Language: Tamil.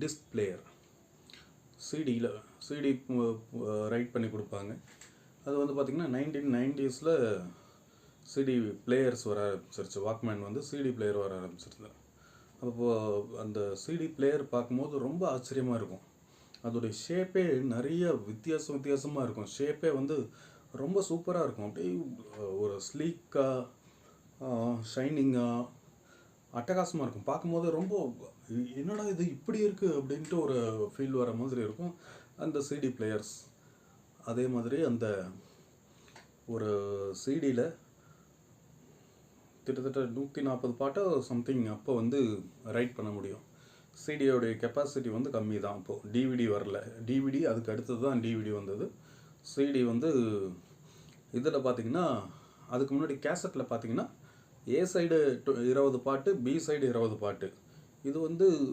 Disk player. சிடி ரைட் பண்ணி கொடுப்பாங்க. அது வந்து பார்த்திங்கன்னா 1990s சிடி பிளேயர்ஸ் வர ஆரம்பிச்சிருச்சு. வாக்மேன் வந்து சிடி பிளேயர் வர ஆரம்பிச்சிருந்தது. அப்போது அந்த சிடி பிளேயர் பார்க்கும்போது ரொம்ப ஆச்சரியமாக இருக்கும். அதோடைய ஷேப்பே நிறைய வித்தியாசமாக இருக்கும். ஷேப்பே வந்து ரொம்ப சூப்பராக இருக்கும். அப்படியே ஒரு ஸ்லீக்காக ஷைனிங்காக அட்டகாசமாக இருக்கும். பார்க்கும்போது ரொம்ப என்னடா இது இப்படி இருக்குது அப்படின்ட்டு ஒரு ஃபீல் வர மாதிரி இருக்கும் அந்த சிடி பிளேயர்ஸ். அதே மாதிரி அந்த ஒரு சிடியில் கிட்டத்தட்ட 140 பாட்டை சம்திங் அப்போ வந்து ரைட் பண்ண முடியும். சிடியோடைய கெப்பாசிட்டி வந்து கம்மி தான். அப்போது டிவிடி வரல. டிவிடி அதுக்கு அடுத்தது தான் டிவிடி வந்தது. சிடி வந்து இதில் பார்த்திங்கன்னா அதுக்கு முன்னாடி கேசட்டில் பார்த்திங்கன்னா ஏ சைடு 20 பாட்டு, பி சைடு 20 பாட்டு. இது வந்து